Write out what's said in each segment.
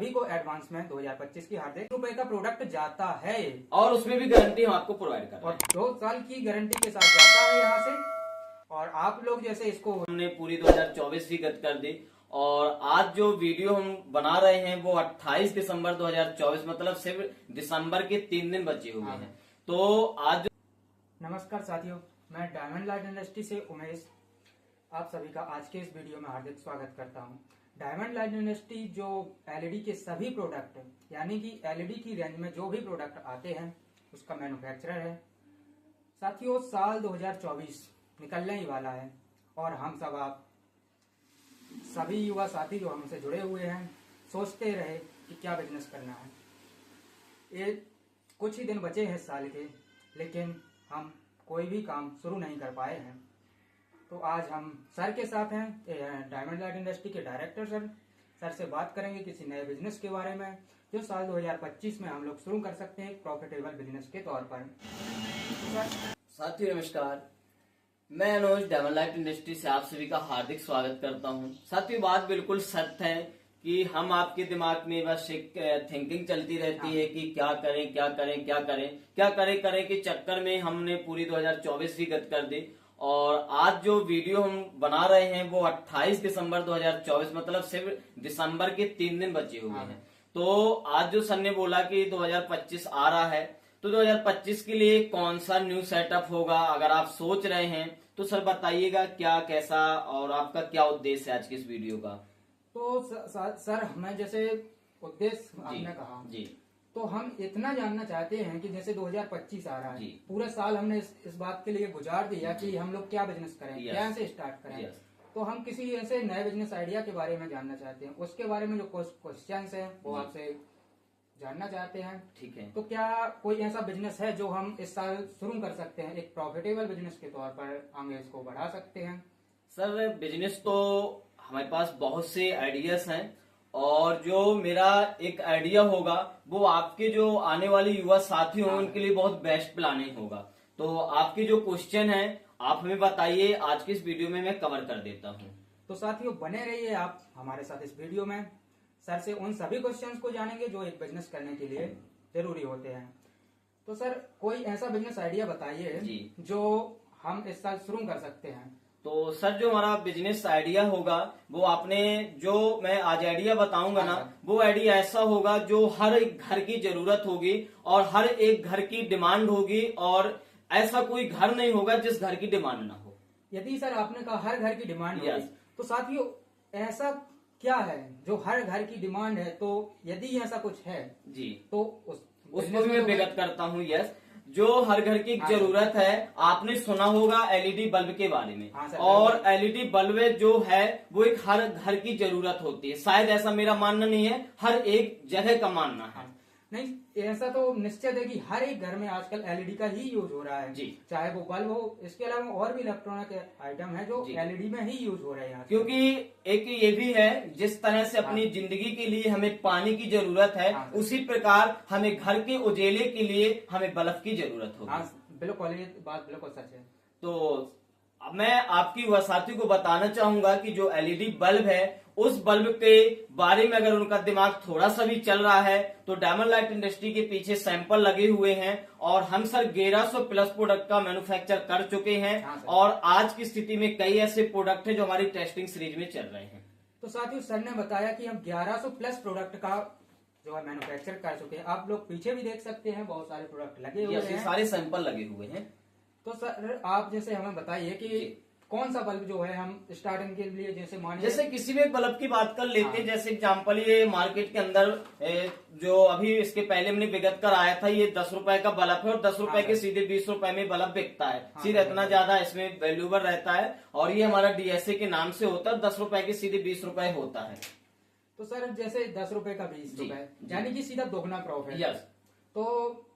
सभी को एडवांस में 2025 की हार्दिक रुपए का प्रोडक्ट जाता है और उसमें भी गारंटी हम आपको प्रोवाइड कर रहे और हैं। 2 साल की गारंटी के साथ जाता है यहाँ से। और आप लोग जैसे इसको हमने पूरी 2024 भी गत कर दी और आज जो वीडियो हम बना रहे हैं वो 28 दिसंबर 2024, मतलब सिर्फ दिसंबर के 3 दिन बचे हुए हैं। तो आज नमस्कार साथियों, मैं डायमंड लाइट इंडस्ट्री से उमेश आप सभी का आज के इस वीडियो में हार्दिक स्वागत करता हूं। डायमंड लाइट इंडस्ट्री जो एलईडी के सभी प्रोडक्ट यानी कि एलईडी की रेंज में जो भी प्रोडक्ट आते हैं उसका मैन्युफैक्चरर है। साथियों, साल 2024 निकलने ही वाला है और हम सब आप सभी युवा साथी जो हमसे जुड़े हुए हैं सोचते रहे कि क्या बिजनेस करना है। ये कुछ ही दिन बचे हैं साल के, लेकिन हम कोई भी काम शुरू नहीं कर पाए हैं। तो आज हम सर के साथ हैं, डायमंड लाइट इंडस्ट्री के डायरेक्टर सर से बात करेंगे किसी नए बिजनेस के बारे में जो साल 2025 में हम लोग शुरू कर सकते हैं प्रॉफिटेबल बिजनेस के तौर पर। साथियों नमस्कार, मैं अनुज डायमंड लाइट इंडस्ट्री से आप सभी का हार्दिक स्वागत करता हूं। साथियों, बात बिल्कुल सत्य है कि हम आपके दिमाग में बस एक थिंकिंग चलती रहती है कि क्या करें क्या करें क्या करें क्या करें करें के चक्कर में हमने पूरी 2024 भी गत कर दी। और आज जो वीडियो हम बना रहे हैं वो 28 दिसंबर 2024, मतलब सिर्फ दिसंबर के 3 दिन बचे हुए हैं। तो आज जो सर ने बोला कि 2025 आ रहा है, तो 2025 के लिए कौन सा न्यू सेटअप होगा, अगर आप सोच रहे हैं तो सर बताइएगा क्या कैसा और आपका क्या उद्देश्य है आज की इस वीडियो का। तो सर हमें जैसे उद्देश्य आपने कहा जी, तो हम इतना जानना चाहते हैं कि जैसे 2025 आ रहा है, जी। पूरा साल हमने इस बात के लिए गुजार दिया कि हम लोग क्या बिजनेस करें, यस। क्या से स्टार्ट करें। यस। तो हम किसी ऐसे नए बिजनेस आइडिया के बारे में जानना चाहते हैं, उसके बारे में जो क्वेश्चंस हैं वो जी। आपसे जानना चाहते हैं। ठीक है। तो क्या कोई ऐसा बिजनेस है जो हम इस साल शुरू कर सकते हैं, एक प्रॉफिटेबल बिजनेस के तौर पर आगे इसको बढ़ा सकते हैं? सर बिजनेस तो हमारे पास बहुत से आइडियाज हैं और जो मेरा एक आइडिया होगा वो आपके जो आने वाले युवा साथी होंगे उनके लिए बहुत बेस्ट प्लानिंग होगा। तो आपके जो क्वेश्चन है आप हमें बताइए, आज की इस वीडियो में मैं कवर कर देता हूँ। तो साथियों बने रहिए आप हमारे साथ इस वीडियो में। सर से उन सभी क्वेश्चंस को जानेंगे जो एक बिजनेस करने के लिए जरूरी होते हैं। तो सर कोई ऐसा बिजनेस आइडिया बताइए जो हम इस साल शुरू कर सकते हैं। तो सर जो हमारा बिजनेस आइडिया होगा वो आपने जो मैं आज आइडिया बताऊंगा ना, वो आइडिया ऐसा होगा जो हर एक घर की जरूरत होगी और हर एक घर की डिमांड होगी और ऐसा कोई घर नहीं होगा जिस घर की डिमांड ना हो। यदि सर आपने कहा हर घर की डिमांड होगी, यस। तो साथियों ऐसा क्या है जो हर घर की डिमांड है? तो यदि ऐसा कुछ है जी तो उसको भी मैं विगत करता हूँ। यस, जो हर घर की जरूरत है, आपने सुना होगा एलईडी बल्ब के बारे में। और एलईडी बल्ब जो है वो एक हर घर की जरूरत होती है, शायद ऐसा मेरा मानना नहीं है, हर एक जगह का मानना है। नहीं, ऐसा तो निश्चित है कि हर एक घर में आजकल एलईडी का ही यूज हो रहा है जी। चाहे वो बल्ब हो, इसके अलावा और भी इलेक्ट्रॉनिक आइटम है जो एलईडी में ही यूज हो रहे हैं। क्योंकि एक ये भी है, जिस तरह से अपनी जिंदगी के लिए हमें पानी की जरूरत है, उसी प्रकार हमें घर के उजेले के लिए हमें बल्ब की जरूरत होगी। बिल्कुल, ये बात बिल्कुल सच है। तो मैं आपकी युवा साथी को बताना चाहूंगा कि जो एलईडी बल्ब है उस बल्ब के बारे में अगर उनका दिमाग थोड़ा सा भी चल रहा है तो डायमंड लाइट इंडस्ट्री के पीछे सैंपल लगे हुए हैं और हम सर 1100 प्लस प्रोडक्ट का मैन्युफैक्चर कर चुके हैं। और आज की स्थिति में कई ऐसे प्रोडक्ट हैं जो हमारी टेस्टिंग सीरीज में चल रहे हैं। तो साथियों सर ने बताया कि हम 1100 प्लस प्रोडक्ट का जो है मैन्युफैक्चर कर चुके हैं। आप लोग पीछे भी देख सकते हैं, बहुत सारे प्रोडक्ट लगे हुए हैं, सारे सैंपल लगे हुए हैं। तो सर आप जैसे हमें बताइए कि कौन सा बल्ब जो है हम स्टार्टिंग के लिए जैसे किसी भी बल्ब की बात कर लेते हैं। जैसे एग्जांपल ये मार्केट के अंदर जो अभी इसके पहले हमने विगत कर आया था, ये 10 रुपए का बल्ब है और 10 रुपए के सीधे 20 रुपए में बल्ब बिकता है। सीधे इतना ज्यादा इसमें वैल्यूएबल रहता है और ये हमारा डीएसए के नाम से होता है। 10 रुपए के सीधे 20 रुपए होता है। तो सर जैसे 10 रुपए का 20 रुपए यानी कि सीधा दोगुना प्रॉफिट। यस। तो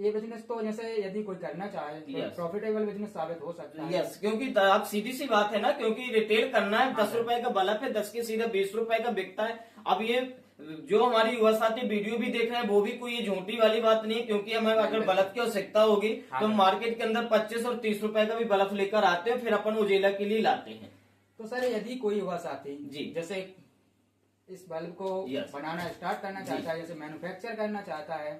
ये बिजनेस तो जैसे यदि कोई करना चाहे तो प्रॉफिटेबल बिजनेस साबित हो सकता है। यस, क्योंकि आप सीधी सी बात है ना, क्योंकि रिटेल करना है। 10 रुपए का बल्ब है, 10 के सीधा 20 रुपए का बिकता है। अब ये जो हमारी युवा साथी वीडियो भी देख रहे हैं वो भी कोई ये झूठी वाली बात नहीं है, क्योंकि हमें अगर बल्ब की आवश्यकता होगी तो हम मार्केट के अंदर 25 और 30 रुपए का भी बल्ब लेकर आते हैं, फिर अपन उजेला के लिए लाते हैं। तो सर यदि कोई युवा साथी जैसे इस बल्ब को Yes. बनाना स्टार्ट करना जी। चाहता है, जैसे मैन्युफैक्चर करना चाहता है,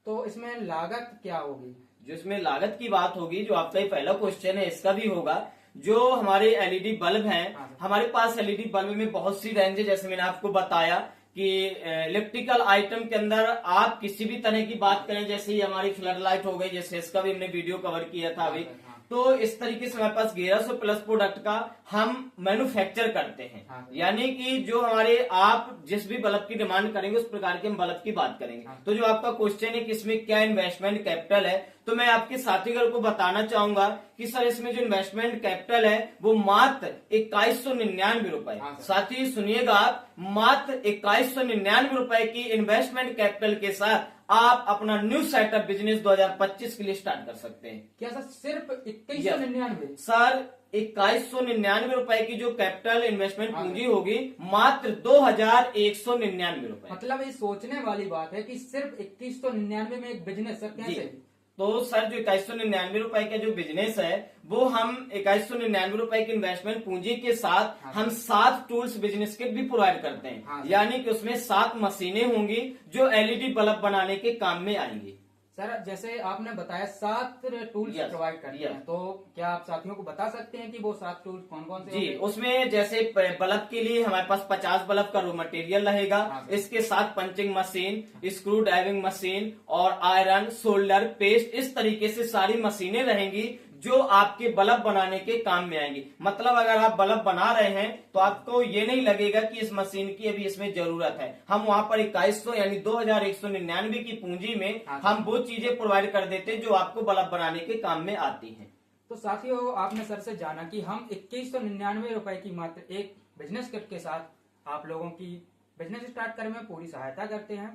तो इसमें लागत क्या होगी? जो इसमें लागत की बात होगी, जो आपका ये पहला क्वेश्चन है इसका भी होगा। जो हमारे एलईडी बल्ब हैं, हाँ, सर। हमारे पास एलईडी बल्ब में बहुत सी रेंज है, जैसे मैंने आपको बताया कि इलेक्ट्रिकल आइटम के अंदर आप किसी भी तरह की बात करें, जैसे ये हमारी फ्लड लाइट हो गई, जैसे इसका भी हमने वीडियो कवर किया था अभी। हाँ, सर, हाँ। तो इस तरीके से हमारे पास 1100 प्लस प्रोडक्ट का हम मैन्युफैक्चर करते हैं। हाँ, सर। यानी कि जो हमारे आप जिस भी बल्ब की डिमांड करेंगे उस प्रकार के हम बल्ब की बात करेंगे। हाँ। तो जो आपका क्वेश्चन है कि इसमें क्या इन्वेस्टमेंट कैपिटल है, तो मैं आपके साथीगण को बताना चाहूंगा कि सर इसमें जो इन्वेस्टमेंट कैपिटल है वो मात्र 2199 रुपए। हाँ, सर। साथी सुनिएगा आप, मात्र 2199 रुपए की इन्वेस्टमेंट कैपिटल के साथ आप अपना न्यू सेटअप बिजनेस 2025 के लिए स्टार्ट कर सकते हैं। क्या सर सिर्फ 2199? सर 2199 रुपए की जो कैपिटल इन्वेस्टमेंट हाँ, पूंजी होगी, मात्र 2199 रुपए। मतलब ये सोचने वाली बात है कि सिर्फ 2199 में एक बिजनेस, सर जी। कैसे? तो सर जो 2199 रुपए का जो बिजनेस है वो हम 2199 रुपए की इन्वेस्टमेंट पूंजी के साथ हाँ, हम 7 टूल्स बिजनेस किट भी प्रोवाइड करते हैं। हाँ, यानी कि उसमें 7 मशीनें होंगी जो एलईडी बल्ब बनाने के काम में आएंगी। सर जैसे आपने बताया 7 टूल्स Yes, प्रोवाइड करते yes. हैं, तो क्या आप साथियों को बता सकते हैं कि वो 7 टूल्स कौन कौन से जी, होंगे? उसमें जैसे बल्ब के लिए हमारे पास 50 बल्ब का रो मटेरियल रहेगा। हाँ, इसके साथ punching machine, screw driving machine और आयरन, सोल्डर, पेस्ट, इस तरीके से सारी मशीनें रहेंगी जो आपके बल्ब बनाने के काम में आएंगी। मतलब अगर आप बल्ब बना रहे हैं तो आपको ये नहीं लगेगा कि इस मशीन की अभी इसमें जरूरत है। हम वहां पर 2100 यानी 2199 की पूंजी में हाँ, हम वो चीजें प्रोवाइड कर देते हैं जो आपको बल्ब बनाने के काम में आती हैं। तो साथियों आपने सर से जाना कि हम 2199 रुपए की मात्र एक बिजनेस किट के साथ आप लोगों की बिजनेस स्टार्ट करने में पूरी सहायता करते हैं,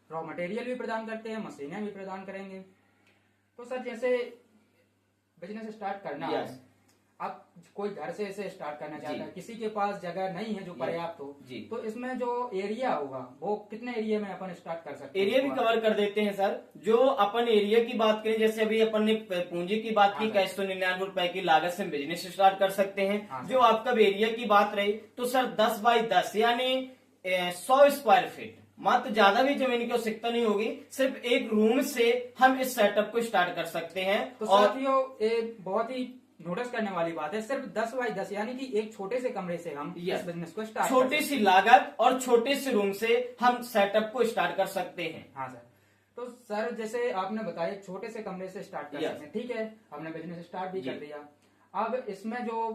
रॉ मटेरियल भी प्रदान करते हैं, मशीनें भी प्रदान करेंगे। तो सर जैसे बिजनेस स्टार्ट करना है, Yes. अब कोई घर से इसे स्टार्ट करना चाहता जी। है, किसी के पास जगह नहीं है जो Yes. पर्याप्त हो, जी। तो इसमें जो एरिया होगा वो कितने एरिया में अपन स्टार्ट कर सकते हैं? एरिया भी कवर कर देते हैं सर। जो अपन एरिया की बात करें, जैसे अभी अपन ने पूंजी की बात की, हाँ, 2199 रुपए की लागत से हम बिजनेस स्टार्ट कर सकते हैं। हाँ, जो आपका एरिया की बात रही तो सर 10 बाई 10 यानी 100 स्क्वायर फीट, मात्र ज्यादा भी जमीन की आवश्यकता नहीं होगी। सिर्फ एक रूम से हम इस सेटअप को स्टार्ट कर सकते हैं। तो और साथियों एक बहुत ही नोटिस करने वाली बात है, सिर्फ 10 बाई 10 यानी कि एक छोटे से कमरे से हम Yes. इस बिजनेस को स्टार्ट छोटी सी लागत और छोटे से रूम से हम सेटअप को स्टार्ट कर सकते हैं। हाँ सर। तो सर जैसे आपने बताया एक छोटे से कमरे से स्टार्ट कर Yes. सकते हैं, ठीक है, हमने बिजनेस स्टार्ट भी जी। कर दिया। अब इसमें जो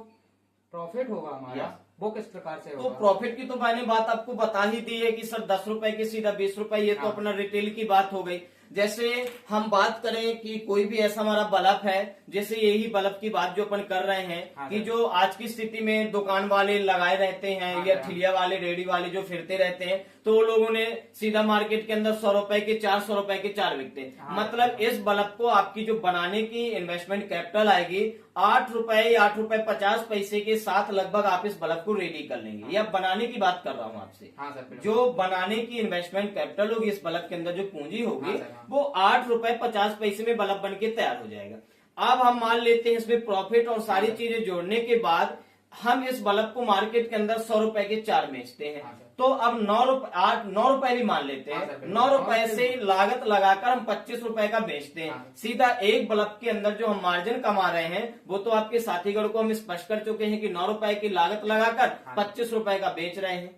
प्रॉफिट होगा हमारा Yes. वो किस प्रकार से तो होगा? प्रॉफिट की तो मैंने बात आपको बता ही दी है कि सर 10 रुपए की सीधा 20 रुपए, ये तो हाँ। अपना रिटेल की बात हो गई। जैसे हम बात करें कि कोई भी ऐसा हमारा बल्ब है, जैसे यही बल्ब की बात जो अपन कर रहे हैं हाँ, कि सर। जो आज की स्थिति में दुकान वाले लगाए रहते हैं हाँ, या सर। ठिलिया वाले, रेडी वाले जो फिरते रहते हैं, तो वो लोगों ने सीधा मार्केट के अंदर 100 रुपए के 4, 100 रुपए के 4 बिकते हैं। हाँ, मतलब सर। इस बल्ब को आपकी जो बनाने की इन्वेस्टमेंट कैपिटल आएगी 8 रुपए या 8 रुपए 50 पैसे के साथ लगभग आप इस बल्ब को रेडी कर लेंगे। या बनाने की बात कर रहा हूँ आपसे। हाँ सर, बिल्कुल। जो बनाने की इन्वेस्टमेंट कैपिटल होगी इस बल्ब के अंदर, जो पूंजी होगी, हाँ सर, हाँ। वो 8 रुपए 50 पैसे में बल्ब बन के तैयार हो जाएगा। अब हम मान लेते हैं इसमें प्रॉफिट और सारी हाँ सर। चीजें जोड़ने के बाद हम इस बल्ब को मार्केट के अंदर 100 रुपए के 4 बेचते हैं। हाँ सर। तो अब 9 रुपए भी मान लेते हाँ हैं। सर, बिल्कुल। 9 रुपए से लागत लगाकर हम 25 रुपए का बेचते हैं। हाँ। सीधा एक बल्ब के अंदर जो हम मार्जिन कमा रहे हैं वो तो आपके साथीगण को हम स्पष्ट कर चुके हैं कि 9 रुपए की लागत लगाकर हाँ। 25 रुपए का बेच रहे हैं।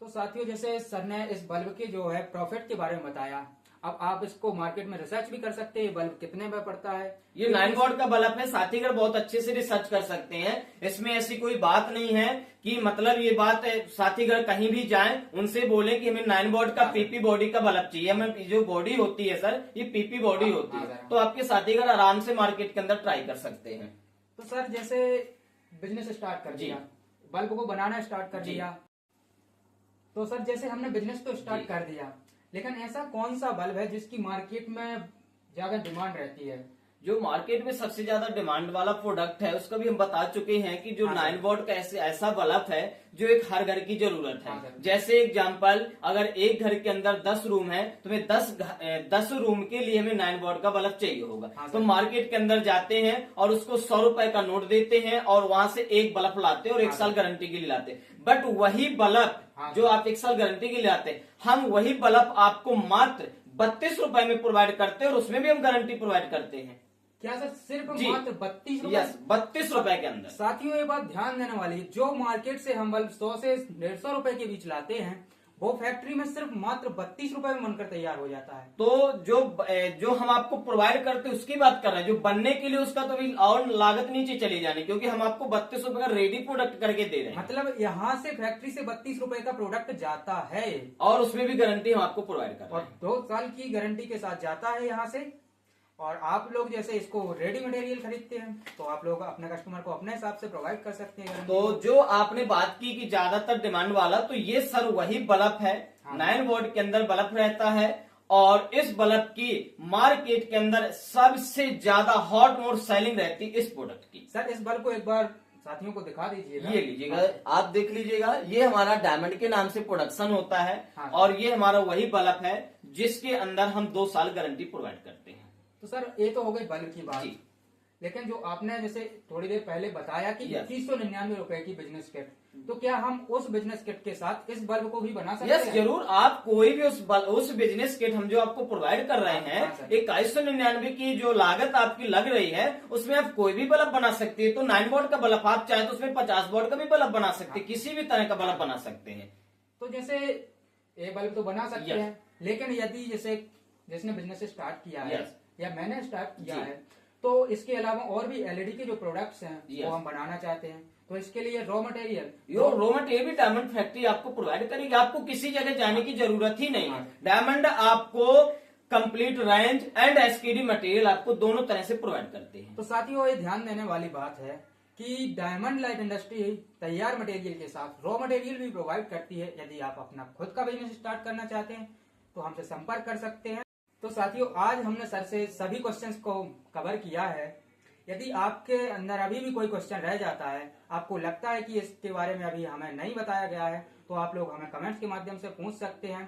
तो साथियों जैसे सर ने इस बल्ब के जो है प्रॉफिट के बारे में बताया, अब आप इसको मार्केट में रिसर्च भी कर सकते हैं, बल्ब कितने में पड़ता है। ये 9 वॉट का बल्ब है, साथीगण बहुत अच्छे से रिसर्च कर सकते हैं। इसमें ऐसी कोई बात नहीं है कि मतलब ये बात है साथीगण कहीं भी जाएं उनसे बोलें कि हमें 9 वॉट का पीपी बॉडी का बल्ब चाहिए। हमें जो बॉडी होती है सर, ये पीपी बॉडी हाँ, होती हाँ, है। हाँ। तो आपके साथीगण आराम से मार्केट के अंदर ट्राई कर सकते हैं। तो सर जैसे बिजनेस स्टार्ट कर जी। दिया, बल्ब को बनाना स्टार्ट कर जी। दिया, तो सर जैसे हमने बिजनेस तो स्टार्ट जी। कर दिया, लेकिन ऐसा कौन सा बल्ब है जिसकी मार्केट में ज्यादा डिमांड रहती है, जो मार्केट में सबसे ज्यादा डिमांड वाला प्रोडक्ट है उसका भी हम बता चुके हैं कि जो 9 वोल्ट का ऐसा बल्ब है जो एक हर घर की जरूरत है। जैसे एग्जांपल, अगर एक घर के अंदर 10 रूम है तो हमें 10 रूम के लिए हमें 9 वोल्ट का बल्ब चाहिए होगा। तो मार्केट के अंदर जाते हैं और उसको 100 रुपए का नोट देते हैं और वहां से एक बल्ब लाते हैं और 1 साल गारंटी के लिए लाते हैं। बट वही बल्ब जो आप 1 साल गारंटी के लिए लाते हैं, हम वही बल्ब आपको मात्र 32 रुपए में प्रोवाइड करते हैं और उसमें भी हम गारंटी प्रोवाइड करते हैं। क्या सर, सिर्फ मात्र 32 रुपए? यस, 32 रुपए के अंदर। साथियों, ये बात ध्यान देने वाली है, जो मार्केट से हम बल्ब 100 से 150 रुपए के बीच लाते हैं वो फैक्ट्री में सिर्फ मात्र 32 रुपए में बनकर तैयार हो जाता है। तो जो हम आपको प्रोवाइड करते हैं उसकी बात कर रहे हैं, जो बनने के लिए उसका तो भी और लागत नीचे चली जानी, क्योंकि हम आपको 32 रुपए का रेडी प्रोडक्ट करके दे रहे हैं। मतलब यहाँ से फैक्ट्री से 32 रुपए का प्रोडक्ट जाता है और उसमें भी गारंटी हम आपको प्रोवाइड कर रहे हैं और 2 साल की गारंटी के साथ जाता है यहाँ से। और आप लोग जैसे इसको रेडी मटेरियल खरीदते हैं तो आप लोग अपने कस्टमर को अपने हिसाब से प्रोवाइड कर सकते हैं। तो जो आपने बात की कि ज्यादातर डिमांड वाला, तो ये सर वही बल्ब है। 9 वोल्ट के अंदर बल्ब रहता है और इस बल्ब की मार्केट के अंदर सबसे ज्यादा हॉट और सेलिंग रहती है इस प्रोडक्ट की। सर, इस बल्ब को एक बार साथियों को दिखा दीजिएगा। ये लीजिएगा, आप देख लीजिएगा, ये हमारा डायमंड के नाम से प्रोडक्शन होता है और ये हमारा वही बल्ब है जिसके अंदर हम 2 साल गारंटी प्रोवाइड करते हैं। तो सर, ये तो हो गई बल्ब की बात, लेकिन जो आपने जैसे थोड़ी देर पहले बताया कि 2199 रुपए की बिजनेस किट, तो क्या हम उस बिजनेस किट के साथ इस बल्ब को भी बना सकते हैं? यस, जरूर। आप कोई भी उस बिजनेस किट हम जो आपको प्रोवाइड कर रहे हैं, 2199 की जो लागत आपकी लग रही है उसमें आप कोई भी बल्ब बना सकते हैं। तो 9 वोल्ट का बल्ब आप चाहे तो उसमें 50 वोल्ट का भी बल्ब बना सकते हैं, किसी भी तरह का बल्ब बना सकते हैं। तो जैसे ये बल्ब तो बना सकते हैं, लेकिन यदि जैसे जिसने बिजनेस स्टार्ट किया है या मैंने स्टार्ट किया है तो इसके अलावा और भी एलईडी के जो प्रोडक्ट्स हैं वो हम बनाना चाहते हैं, तो इसके लिए रॉ मटेरियल भी डायमंड फैक्ट्री आपको प्रोवाइड करेगी। आपको किसी जगह जाने की जरूरत ही नहीं है। डायमंड आपको complete range and SKD material आपको दोनों तरह से प्रोवाइड करते हैं। तो साथियों, ये ध्यान देने वाली बात है कि डायमंड लाइट इंडस्ट्री तैयार मटेरियल के साथ रॉ मटेरियल भी प्रोवाइड करती है। यदि आप अपना खुद का बिजनेस स्टार्ट करना चाहते हैं तो हमसे संपर्क कर सकते हैं। तो साथियों, आज हमने सर से सभी क्वेश्चंस को कवर किया है। यदि आपके अंदर अभी भी कोई क्वेश्चन रह जाता है, आपको लगता है कि इसके बारे में अभी हमें नहीं बताया गया है, तो आप लोग हमें कमेंट्स के माध्यम से पूछ सकते हैं।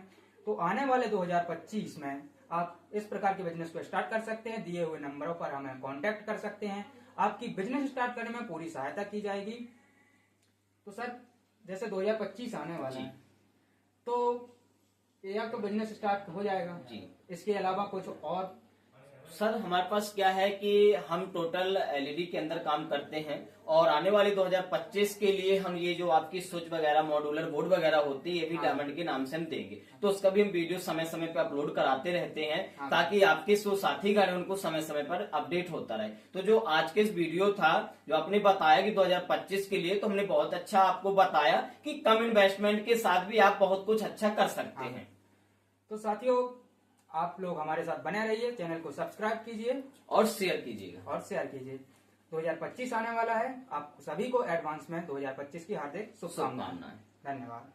तो आने वाले 2025 में आप इस प्रकार के बिजनेस को स्टार्ट कर सकते हैं। दिए हुए नंबरों पर हमें कॉन्टेक्ट कर सकते हैं, आपकी बिजनेस स्टार्ट करने में पूरी सहायता की जाएगी। तो सर, जैसे 2025 आने वाला है तो या तो बिजनेस स्टार्ट हो जाएगा जी। इसके अलावा कुछ और? सर, हमारे पास क्या है कि हम टोटल एलईडी के अंदर काम करते हैं और आने वाले 2025 के लिए हम ये जो आपकी स्विच वगैरह, मॉड्यूलर बोर्ड वगैरह होती है, ये भी डायमंड के नाम से हम देंगे। तो उसका भी हम वीडियो समय समय पे अपलोड कराते रहते हैं ताकि आपके जो साथी गाड़े उनको समय समय पर अपडेट होता रहे। तो जो आज के इस वीडियो था, जो आपने बताया कि 2025 के लिए, तो हमने बहुत अच्छा आपको बताया कि कम इन्वेस्टमेंट के साथ भी आप बहुत कुछ अच्छा कर सकते हैं। तो साथियों, आप लोग हमारे साथ बने रहिए, चैनल को सब्सक्राइब कीजिए और शेयर कीजिए। 2025 आने वाला है, आप सभी को एडवांस में 2025 की हार्दिक शुभकामनाएं। धन्यवाद।